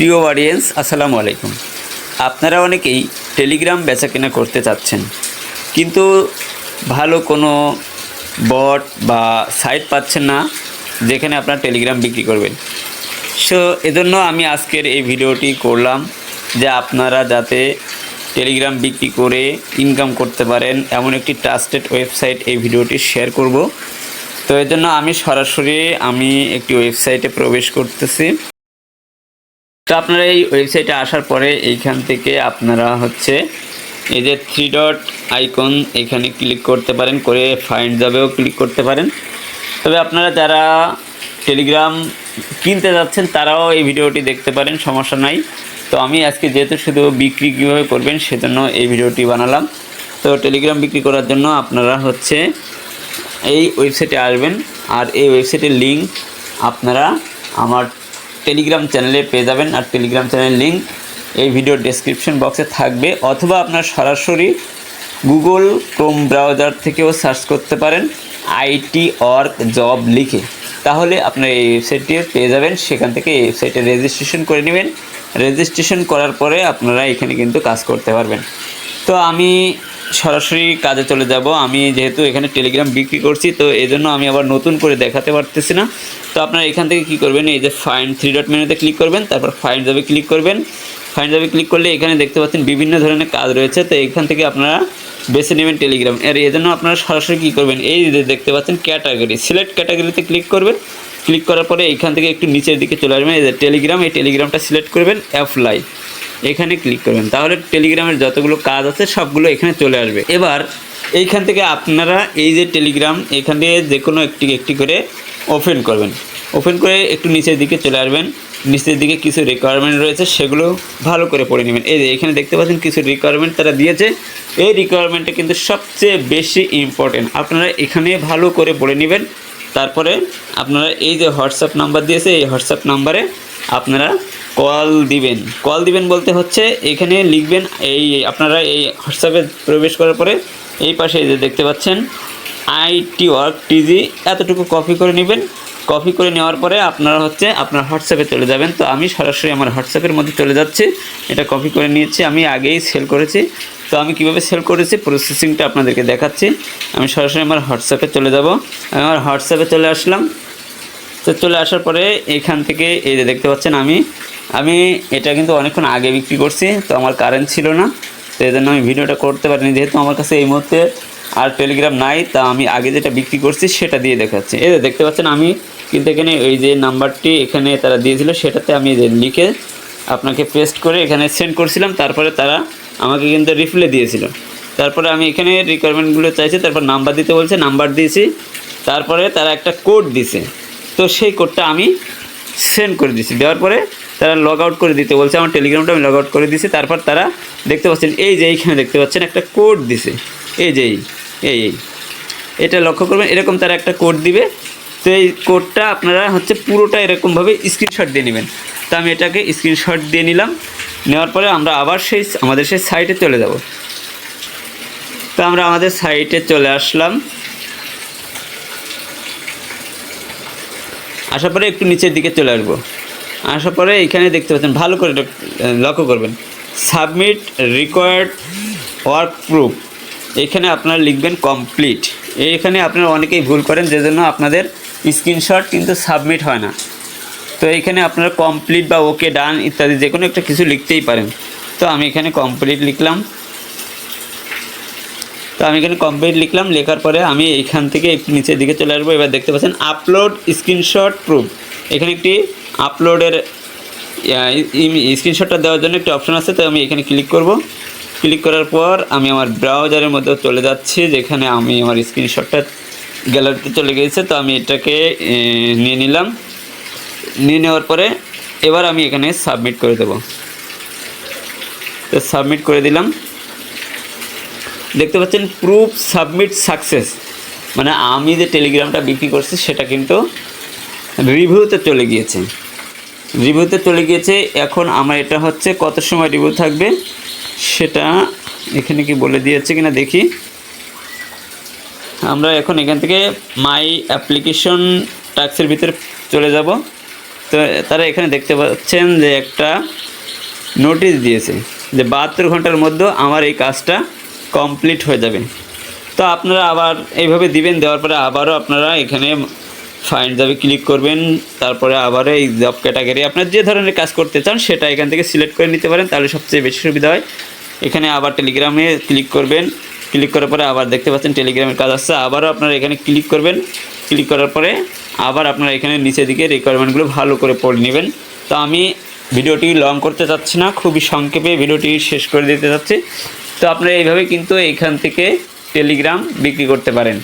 প্রিয় অডিয়েন্স, আসসালামু আলাইকুম। আপনারা অনেকেই টেলিগ্রাম বেচাকেনা করতে চাচ্ছেন, কিন্তু ভালো কোনো বট বা সাইট পাচ্ছেন না যেখানে আপনারা টেলিগ্রাম বিক্রি করবেন। সো এজন্য আমি আজকের এই ভিডিওটি করলাম যে আপনারা যাতে টেলিগ্রাম বিক্রি করে ইনকাম করতে পারেন এমন একটি ট্রাস্টেড ওয়েবসাইট এই ভিডিওটি শেয়ার করব। তো এর জন্য আমি সরাসরি একটি ওয়েবসাইটে প্রবেশ করতেছি। তো আপনারা এই ওয়েবসাইটে আসার পরে এইখান থেকে আপনারা এই যে 3 ডট আইকন এখানে ক্লিক করতে পারেন, করে ফাইন্ড জবেও ক্লিক করতে পারেন। তবে আপনারা যারা টেলিগ্রাম কিনতে যাচ্ছেন তারাও এই ভিডিওটি দেখতে পারেন, সমস্যা নাই। তো আমি আজকে যেহেতু শুধু বিক্রি কীভাবে করবেন সেজন্য এই ভিডিওটি বানালাম। তো টেলিগ্রাম বিক্রি করার জন্য আপনারা এই ওয়েবসাইটে আসবেন, আর এই ওয়েবসাইটের লিঙ্ক আপনারা আমার টেলিগ্রাম চ্যানেলে পেয়ে যাবেন। আর টেলিগ্রাম চ্যানেলের লিঙ্ক এই ভিডিওর ডেসক্রিপশন বক্সে থাকবে, অথবা আপনার সরাসরি গুগল ক্রোম ব্রাউজার থেকেও সার্চ করতে পারেন আইটি ওয়ার্ক জব লিখে, তাহলে আপনার এই ওয়েবসাইটটি পেয়ে যাবেন। সেখান থেকে এই ওয়েবসাইটে রেজিস্ট্রেশন করে নেবেন। রেজিস্ট্রেশন করার পরে আপনারা এখানে কিন্তু কাজ করতে পারবেন। তো আমি সরাসরি কাজে চলে যাব। আমি যেহেতু এখানে টেলিগ্রাম বিক্রি করছি, তো এই জন্য আমি আবার নতুন করে দেখাতে পারতেছি না। তো আপনারা এখান থেকে কী করবেন, এই যে ফাইন্ড 3 ডট মেনুতে ক্লিক করবেন, তারপর ফাইন্ড জবে ক্লিক করবেন। ফাইন্ড জবে ক্লিক করলে এখানে দেখতে পাচ্ছেন বিভিন্ন ধরনের কাজ রয়েছে। তো এখান থেকে আপনারা বেছে নেবেন টেলিগ্রাম। আর এই জন্য আপনারা সরাসরি কী করবেন, এই যে দেখতে পাচ্ছেন ক্যাটাগরি, সিলেক্ট ক্যাটাগরিতে ক্লিক করবেন। ক্লিক করার পরে এইখান থেকে একটু নিচের দিকে চলে আসবেন, এই যে টেলিগ্রাম, এই টেলিগ্রামটা সিলেক্ট করবেন, অ্যাপ্লাই এখানে ক্লিক করবেন। তাহলে টেলিগ্রামের যতগুলো কাজ আছে সবগুলো এখানে চলে আসবে। এবার এইখান থেকে আপনারা এই যে টেলিগ্রাম এখান থেকে যে কোনো একটি করে ওপেন করবেন। ওপেন করে একটু নিচের দিকে চলে আসবেন। নিচের দিকে কিছু রিকোয়ারমেন্ট রয়েছে, সেগুলো ভালো করে পড়ে নেবেন। এই যে এখানে দেখতে পাচ্ছেন কিছু রিকোয়ারমেন্ট তারা দিয়েছে। এই রিকোয়ারমেন্টটা কিন্তু সবচেয়ে বেশি ইম্পর্টেন্ট, আপনারা এখানে ভালো করে পড়ে নেবেন। তারপরে আপনারা এই যে হোয়াটসঅ্যাপ নাম্বার দিয়েছে, এই হোয়াটসঅ্যাপ নাম্বারে আপনারা কল দিবেন বলতে এখানে লিখবেন, আপনারা এই হোয়াটসঅ্যাপে প্রবেশ করার পরে এই পাশে এই যে দেখতে পাচ্ছেন আইটি ওয়ার্ক টিজি, এতটুকু কপি করে নেবেন। কপি করে নেওয়ার পরে আপনারা আপনার হোয়াটসঅ্যাপে চলে যাবেন। তো আমি সরাসরি আমার হোয়াটসঅ্যাপের মধ্যে চলে যাচ্ছি। এটা কপি করে নিয়েছি, আমি আগেই সেল করেছি। তো আমি কীভাবে সেল করেছি প্রসেসিংটা আপনাদেরকে দেখাচ্ছি। আমি সরাসরি আমার হোয়াটসঅ্যাপে চলে যাব। আমি আমার হোয়াটসঅ্যাপে চলে আসলাম। তো চলে আসার পরে এখান থেকে এই যে দেখতে পাচ্ছেন আমি এটা কিন্তু অনেকক্ষণ আগে বিক্রি করছি, তো আমার কারেন্ট ছিল না, তো এই জন্য আমি ভিডিওটা করতে পারিনি। যেহেতু আমার কাছে এই মুহূর্তে আর টেলিগ্রাম নাই, তা আমি আগে যেটা বিক্রি করছি সেটা দিয়ে দেখাচ্ছি। এই যে দেখতে পাচ্ছেন আমি কিন্তু এখানে ওই যে নাম্বারটি এখানে তারা দিয়েছিল সেটাতে আমি লিখে আপনাকে পেস্ট করে এখানে সেন্ড করছিলাম। তারপরে তারা আমাকে কিন্তু রিপ্লাই দিয়েছিল। তারপরে আমি এখানে রিকোয়ারমেন্টগুলো চাইছি, তারপর নাম্বার দিতে বলছে, নাম্বার দিয়েছি। তারপরে তারা একটা কোড দিছে, তো সেই কোডটা আমি সেন্ড করে দিয়েছি। দেওয়ার পরে তারা লগ আউট করে দিতে বলছে, আমার টেলিগ্রামটা আমি লগ আউট করে দিয়েছি। তারপর তারা দেখতে পাচ্ছেন এই যে এইখানে দেখতে পাচ্ছেন একটা কোড দিছে, এই যে এই এটা লক্ষ্য করবেন, এরকম তারা একটা কোড দিবে। তো এই কোডটা আপনারা পুরোটা এরকমভাবে স্ক্রিনশট দিয়ে নেবেন। তো আমি এটাকে স্ক্রিনশট দিয়ে নিলাম। নেওয়ার পরে আমরা আবার আমাদের সেই সাইটে চলে যাব। তো আমরা আমাদের সাইটে চলে আসলাম। আসার পরে একটু নিচের দিকে চলে আসবো। আসার পরে এখানে দেখতে পাচ্ছেন, ভালো করে লক্ষ্য করবেন, সাবমিট রিকোয়ার্ড ওয়ার্ক প্রুফ, এখানে আপনারা লিখবেন কমপ্লিট। এখানে আপনারা অনেকেই ভুল করেন, যে জন্য আপনাদের স্ক্রিনশট কিন্তু সাবমিট হয় না। তো এইখানে আপনারা কমপ্লিট বা ওকে ডান ইত্যাদি যে কোনো একটা কিছু লিখতেই পারেন। তো আমি এখানে কমপ্লিট লিখলাম। লেখার পরে আমি এইখান থেকে একটু নিচের দিকে চলে আসবো। এবার দেখতে পাচ্ছেন আপলোড স্ক্রিনশট প্রুফ, এখানে একটি আপলোডের স্ক্রিনশটটা দেওয়ার জন্য একটি অপশন আছে। তো আমি এখানে ক্লিক করব। ক্লিক করার পর আমি আমার ব্রাউজারের মধ্যে চলে যাচ্ছি, যেখানে আমি আমার স্ক্রিনশটটা গ্যালারিতে চলে গিয়েছে। তো আমি এটাকে নিয়ে নিলাম। নিয়ে নেওয়ার পরে এবার আমি এখানে সাবমিট করে দেব। তো সাবমিট করে দিলাম। দেখতে পাচ্ছেন প্রুফ সাবমিট সাকসেস, মানে আমি যে টেলিগ্রামটা বিক্রি করছি সেটা কিন্তু রিভিউতে চলে গিয়েছে। এখন আমার এটা কত সময় রিভিউ থাকবে সেটা এখানে কি বলে দিয়েছে কিনা দেখি। আমরা এখন এখান থেকে মাই অ্যাপ্লিকেশন টাস্কের ভিতরে চলে যাব। তো তারা এখানে দেখতে পাচ্ছেন যে একটা নোটিশ দিয়েছে যে 72 ঘন্টার মধ্যে আমার এই কাজটা কমপ্লিট হয়ে যাবে। তো আপনারা আবার এইভাবে দিবেন, দেওয়ার পরে আবারও আপনারা এখানে ফাইন্ড জবে ক্লিক করবেন। তারপরে আবারও এই জব ক্যাটাগরি আপনার যে ধরনের কাজ করতে চান সেটা এখান থেকে সিলেক্ট করে নিতে পারেন, তাহলে সবচেয়ে বেশি সুবিধা হয়। এখানে আবার টেলিগ্রামে ক্লিক করবেন, ক্লিক করার পরে আবার দেখতে পাচ্ছেন টেলিগ্রামের কাজ আসছে, আবারও আপনারা এখানে ক্লিক করবেন। ক্লিক করার পরে আবার আপনারা এখানে নিচের দিকে রিকোয়ারমেন্টগুলো ভালো করে পড়ে নেবেন। তো আমি ভিডিওটি লং করতে চাচ্ছি না, খুবই সংক্ষেপে ভিডিওটি শেষ করে দিতে চাচ্ছি। তো আপনারা এইভাবে কিন্তু এখান থেকে টেলিগ্রাম বিক্রি করতে পারেন।